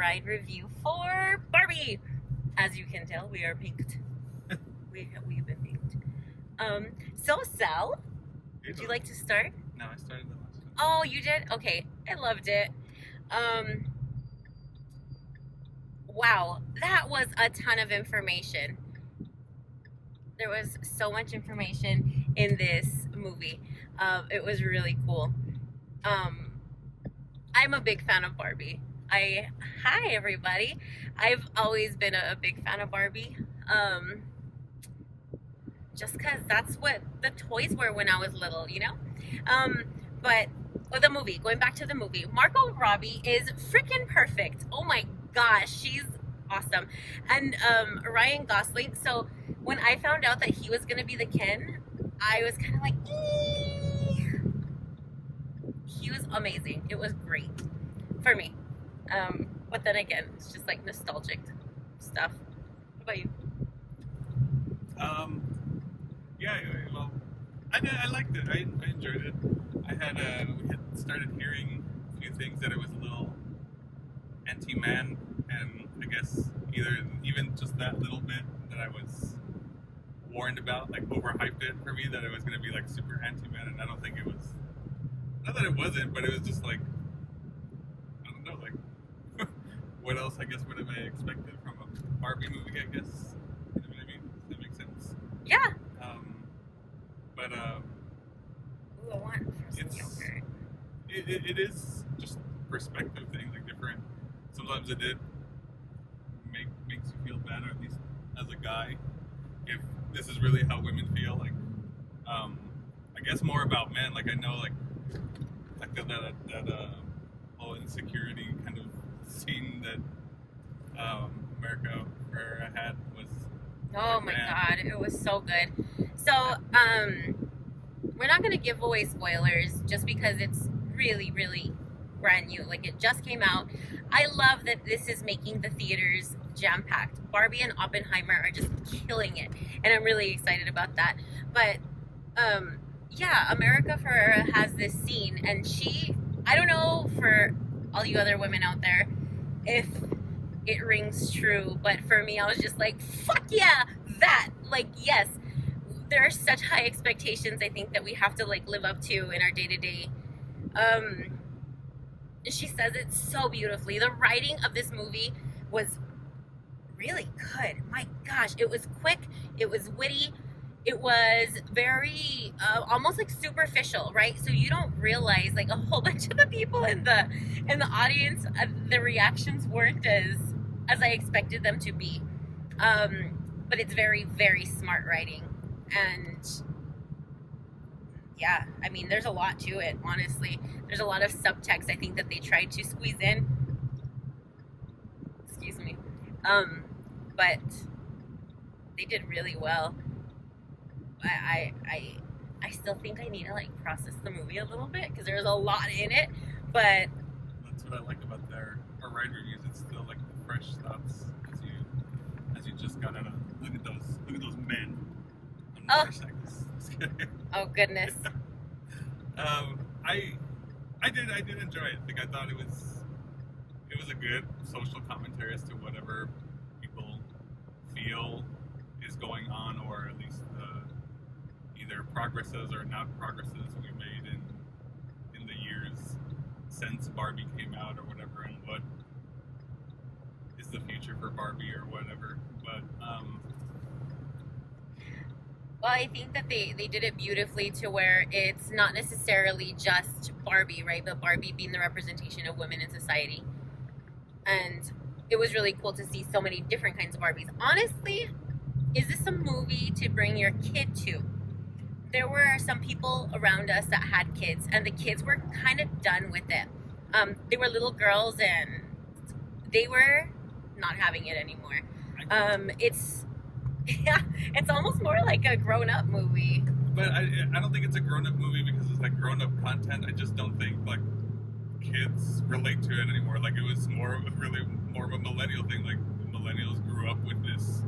ride review for Barbie. As you can tell, we are pinked. We've been pinked. So Sal, would you like to start? No, I started the last one. Oh, you did? Okay, I loved it. Wow, that was a ton of information. There was so much information in this movie. It was really cool. I'm a big fan of Barbie. Hi everybody. I've always been a big fan of Barbie. Just because that's what the toys were when I was little, you know? But the movie, going back to the movie, Margot Robbie is freaking perfect. Oh my gosh, she's awesome. And Ryan Gosling, so when I found out that he was going to be the Ken, I was kind of like, he was amazing. It was great for me. But then again, it's just like nostalgic stuff. What about you? Yeah, well, I liked it. I enjoyed it. We had started hearing a few things that it was a little anti-man, and I guess even just that little bit that I was warned about, like overhyped it for me, that it was going to be like super anti-man, and I don't think it was. Not that it wasn't, but it was just like, I don't know, like what else? I guess what have I expected from a Barbie movie? I guess, you know what I mean? Does that make sense? Yeah. But Ooh, I want frozen yogurt. It is just perspective thing, like different. Sometimes it did makes you feel bad, or at least as a guy, if this is really how women feel. Like, I guess more about men. Like I know, like that whole insecurity kind of scene that America had was. Oh my god, it was so good. So, we're not gonna give away spoilers just because it's really, really brand new. Like it just came out. I love that this is making the theaters jam-packed. Barbie and Oppenheimer are just killing it, and I'm really excited about that. But yeah, America Ferrera has this scene, and I don't know for all you other women out there if it rings true, but for me, I was just like, fuck yeah, that, like, yes, there are such high expectations I think that we have to like live up to in our day-to-day. She says it so beautifully. The writing of this movie was really good. My gosh, it was quick, it was witty, it was very almost like superficial, right? So you don't realize like a whole bunch of the people in the audience, the reactions weren't as I expected them to be. But it's very, very smart writing. And yeah, I mean, there's a lot to it, honestly. There's a lot of subtext I think that they tried to squeeze in. Excuse me. But they did really well. I still think I need to like process the movie a little bit because there's a lot in it, but that's what I like about our ride reviews. It's still like the fresh thoughts as you just got out of look at those men on motorcycles. Oh goodness. I did enjoy it. Like I thought it was a good social commentary as to whatever people feel is going on, or at least either progresses or not progresses we made in the years since Barbie came out or whatever, and what is the future for Barbie or whatever. But well, I think that they did it beautifully to where it's not necessarily just Barbie, right? But Barbie being the representation of women in society. And it was really cool to see so many different kinds of Barbies. Honestly, is this a movie to bring your kid to? There were some people around us that had kids, and the kids were kind of done with it. They were little girls, and they were not having it anymore. It's almost more like a grown-up movie. But I don't think it's a grown-up movie because it's like grown-up content. I just don't think like kids relate to it anymore. Like it was more of a millennial thing. Like millennials grew up with this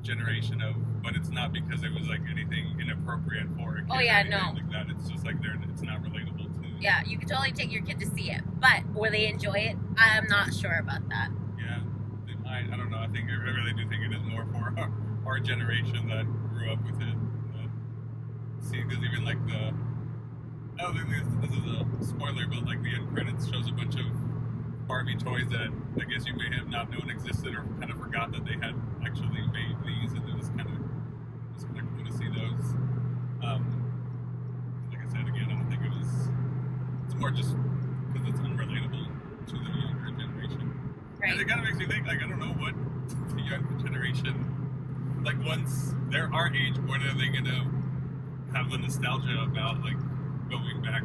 generation of, but it's not because it was like anything inappropriate for a kid. Oh yeah, or no. Like that. It's just like it's not relatable to. Yeah, you could totally take your kid to see it, but will they enjoy it? I'm not sure about that. I don't know. I really do think it is more for our generation that grew up with it. See, because even like I don't think this is a spoiler, but like the end credits shows a bunch of Barbie toys that I guess you may have not known existed or kind of forgot that they had actually made these, and it was kind of cool to see those. Like I said again, I don't think it's more just because it's unrelatable to the younger generation. Right. And it kind of makes me think, like, I don't know what the younger generation, like, once they're our age, what are they gonna have the nostalgia about, like, going back?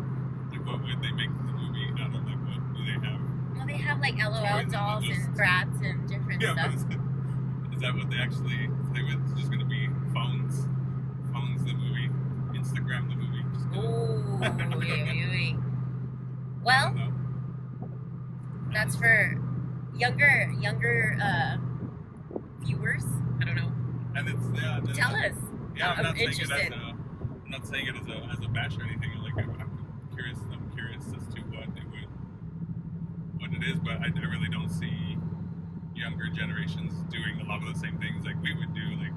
Like, what would they make the movie out of? Like, what do they have? Well, they have like LOL dolls and brats and different stuff. Is that what they actually play with? It's just gonna be phones the movie, Instagram the movie. Ooh, wait. Well, that's for younger viewers. I don't know. And it's Tell us. Yeah, I'm interested. I'm not saying it as a bash or anything. Like I'm curious as to what it is, but I really don't see younger generations doing a lot of the same things like we would do. Like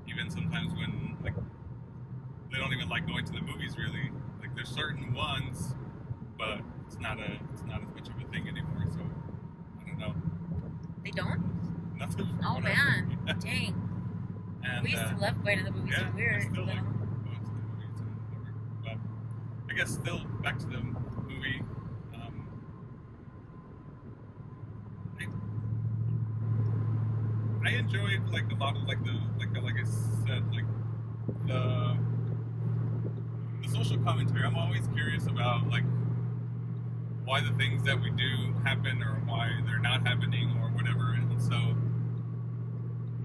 even sometimes when like they don't even like going to the movies really. Like there's certain ones, but it's not as much of a thing anymore. So I don't know. They don't? Nothing. Oh man, dang. And, we used to love going to the movies when we were still little. like going to the movies and whatever. But I guess still back to the movie. I enjoyed like a lot of like I said like the social commentary. I'm always curious about like why the things that we do happen or why they're not happening or whatever, and so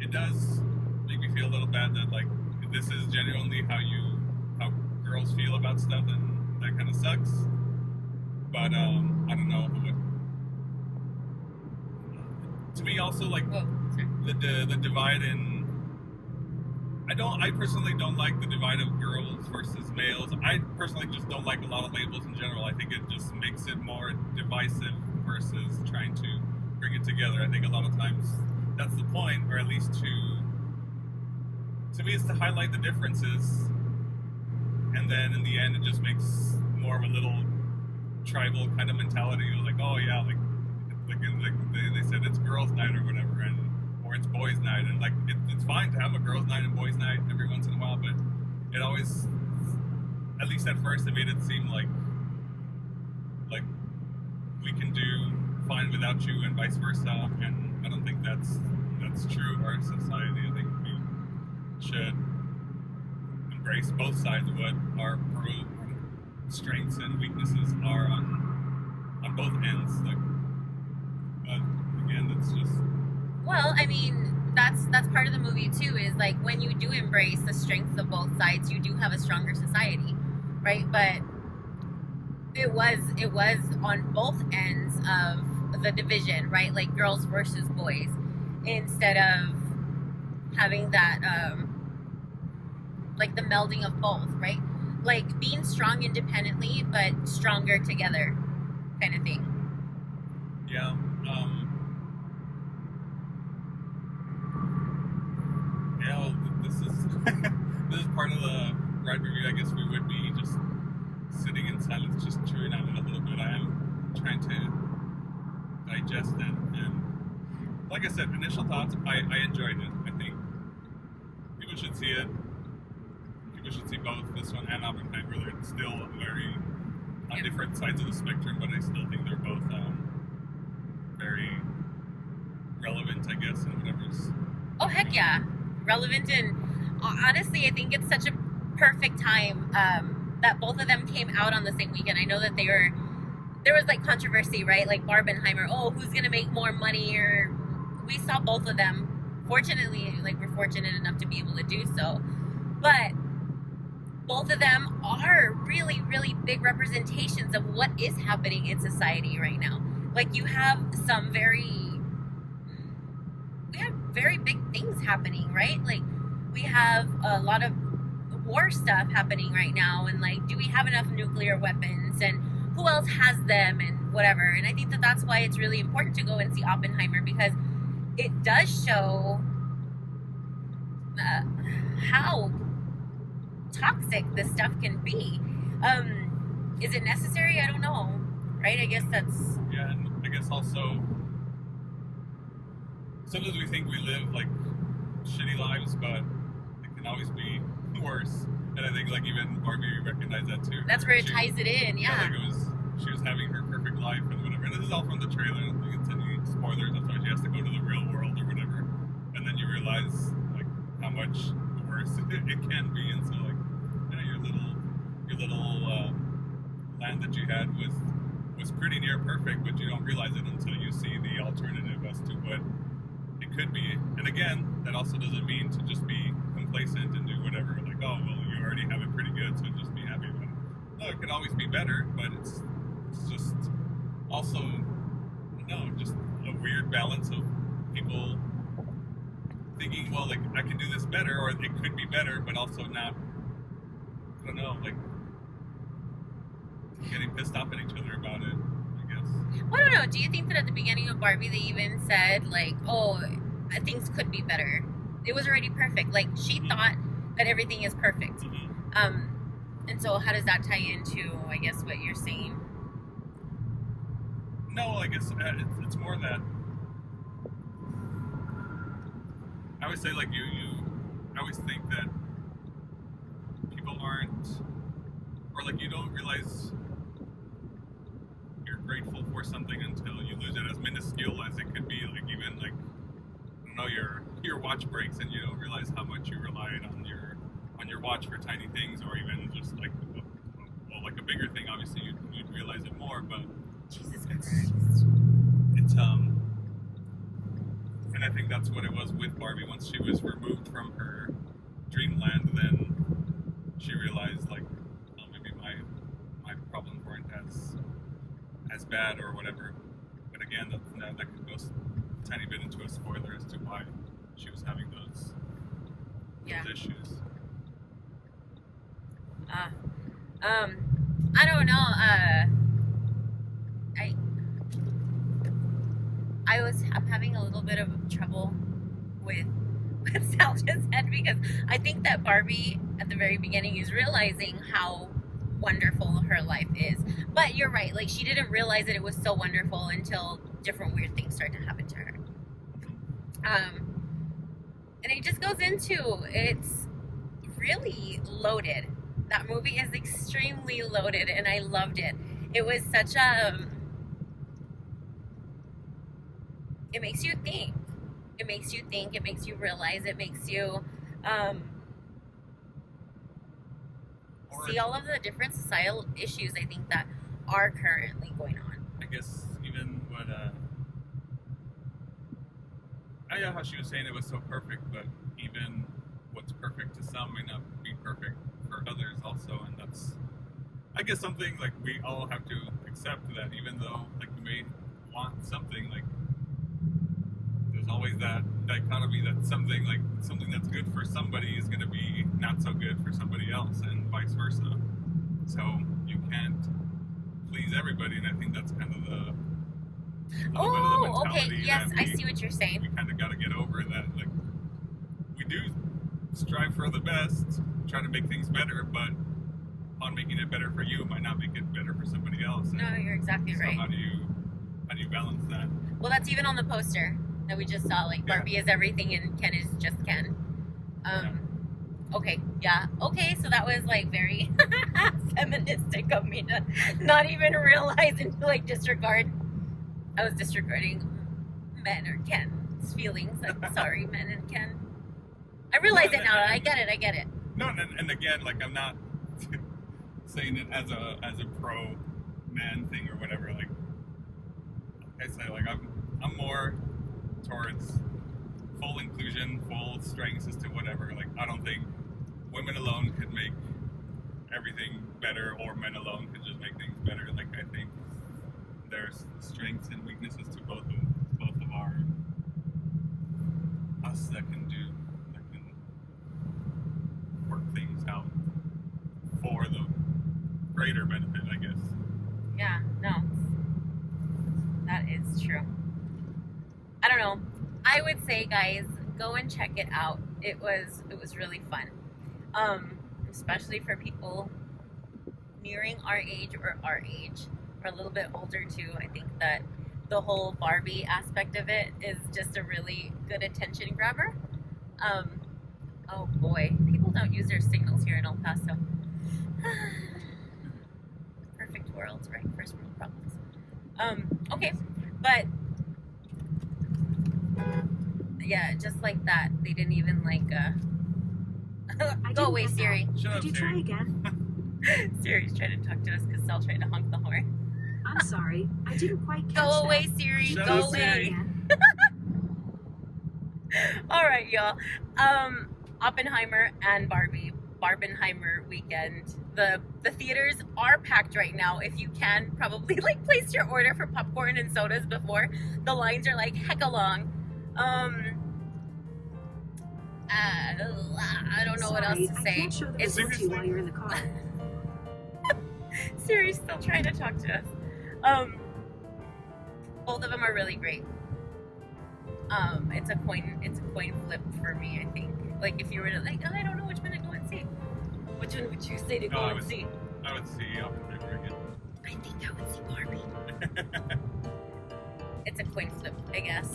it does make me feel a little bad that like this is genuinely how girls feel about stuff, and that kind of sucks. But I don't know. To me, also like the divide in. I personally don't like the divide of girls versus males. I personally just don't like a lot of labels in general. I think it just makes it more divisive versus trying to bring it together. I think a lot of times that's the point, or at least to me it's to highlight the differences, and then in the end it just makes more of a little tribal kind of mentality. Like, oh yeah, like they said it's girls' night or whatever, or it's boys' night, and like it's fine to have a girls' night and boys' night every once in a while, but it always, at least at first, it made it seem like we can do fine without you and vice versa, and I don't think that's true of our society. I think we should embrace both sides of what our strengths and weaknesses are on both ends. Like, but again, it's just. Well, I mean, that's part of the movie too. Is like when you do embrace the strengths of both sides, you do have a stronger society, right? But it was on both ends of the division, right? Like girls versus boys, instead of having that like the melding of both, right? Like being strong independently, but stronger together, kind of thing. Yeah. Yeah, well, this is part of the ride review. I guess we would be just sitting in silence, just chewing on it a little bit. I am trying to digest it, and like I said, initial thoughts. I enjoyed it. I think people should see it. People should see both this one and Oppenheimer. They're still very on different sides of the spectrum, but I still think they're both very relevant, I guess, and whatever's. Oh heck yeah, relevant, and honestly, I think it's such a perfect time that both of them came out on the same weekend. I know that there was like controversy, right? Like Barbenheimer, oh, who's gonna make more money? Or we saw both of them. Fortunately, like we're fortunate enough to be able to do so, but both of them are really, really big representations of what is happening in society right now. Like you have very big things happening, right? Like we have a lot of war stuff happening right now, and like, do we have enough nuclear weapons, and who else has them, and whatever. And I think that that's why it's really important to go and see Oppenheimer, because it does show uh, how toxic this stuff can be. Is it necessary? I don't know. Right? I guess that's. Yeah, and I guess also sometimes we think we live like shitty lives, but it can always be worse. And I think like even Barbie recognized that too. That's where it ties it in. Yeah. Like she was having her perfect life and whatever. And this is all from the trailer. We continue spoilers. That's why she has to go to the real world or whatever. And then you realize like how much worse it can be. And so like, you know, your little land that you had was pretty near perfect, but you don't realize it until you see the alternative as to what it could be. And again, that also doesn't mean to just be complacent and do whatever. Like, oh well, you already have it pretty good, so just be happy about it. No, it can always be better, but it's just also just a weird balance of people thinking, well, like I can do this better, or it could be better, but also not. I don't know, like getting pissed off at each other about it, I guess. Well, I don't know. Do you think that at the beginning of Barbie they even said like, oh, things could be better? It was already perfect. Like she thought that everything is perfect. And so how does that tie into, I guess, what you're saying? No, I guess it's more that I always say like I always think that people aren't, or like you don't realize you're grateful for something until you lose it, as minuscule as it could be. Like even like I don't know, your watch breaks and you don't realize how much you relied on your watch for tiny things, or even just like like a bigger thing. Obviously you'd realize it more, but Jesus it's Christ. and I think that's what it was with Barbie. Once she was removed from her dreamland, then she realized like, oh, maybe my problems weren't as bad or whatever. But again, that could go a tiny bit into a spoiler as to why she was having those issues. I don't know. I'm having a little bit of trouble with Sal just said, because I think that Barbie at the very beginning is realizing how wonderful her life is. But you're right, like she didn't realize that it was so wonderful until different weird things start to happen to her. And it just goes into, it's really loaded. That movie is extremely loaded and I loved it. It was such a it makes you think. It makes you think, it makes you realize, it makes you see all of the different societal issues I think that are currently going on. I guess even what I know how she was saying it was so perfect, but even what's perfect to some may not be perfect for others also, and that's I guess something like we all have to accept, that even though like we may want something, like there's always that dichotomy that something that's good for somebody is going to be not so good for somebody else, and vice versa. So you can't please everybody, and I think that's kind of the okay, yes, I see what you're saying. We kind of got to get over that. Like we do strive for the best, try to make things better, but on making it better for you, it might not make it better for somebody else. And no, you're exactly right. How do you balance that? Well, that's even on the poster that we just saw. Like Barbie is everything and Ken is just Ken. Okay, yeah. Okay, so that was like very feministic of me to not even realize and to like disregard. I was disregarding men or Ken's feelings. I'm sorry, men and Ken. I realize it now. I get it. No, and again, like I'm not saying it as a pro man thing or whatever. Like I say, like I'm more towards full inclusion, full strengths as to whatever. Like I don't think women alone could make everything better, or men alone could just make things better. Like I think there's strengths and weaknesses to both of our us that can work things out for the greater benefit, I guess. Yeah, no, that is true. I don't know. I would say, guys, go and check it out. It was really fun, especially for people nearing our age or a little bit older too. I think that the whole Barbie aspect of it is just a really good attention grabber. Oh boy, people don't use their signals here in El Paso. Perfect world, right? First world problems. Okay, but yeah, just like that, they didn't even like go away, Siri. Shut up, Could you try Siri. again? Siri's trying to talk to us because Sal tried to honk the horn. I'm sorry, I didn't quite catch Go that. away, Siri. Shut Go up, away. Siri. Again. All right, y'all. Oppenheimer and Barbenheimer weekend. The theaters are packed right now. If you can, probably like place your order for popcorn and sodas before the lines are like hecka long. I don't know what else to Sorry, I say. can't show the It's results to you while you're in the car. Siri's still trying to talk to us. Both of them are really great. It's a coin flip for me, I think. Like if you were to like, oh, I don't know which one to go and see. Which one would you say to go and see? I would see Oppenheimer again. I think I would see Barbie. It's a coin flip, I guess.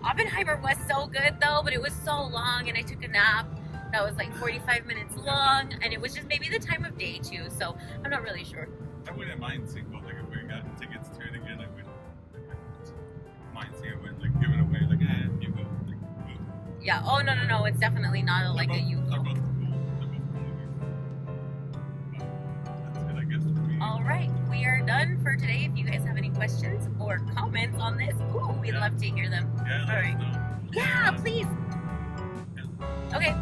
Oppenheimer was so good though, but it was so long, and I took a nap. That was like 45 minutes long, and it was just maybe the time of day too. So I'm not really sure. I wouldn't mind seeing both. Like if we got tickets to it again, I wouldn't mind seeing it when like give it away. Like you go. Like, Yeah. Oh no. It's definitely not like a you. They're both cool. They're both cool movies. But that's it, I guess, for me. All right, we are done for today. If you guys have any questions or comments on this, ooh, we'd love to hear them. Yeah, let All us right. know. Yeah, please. Yeah. Okay.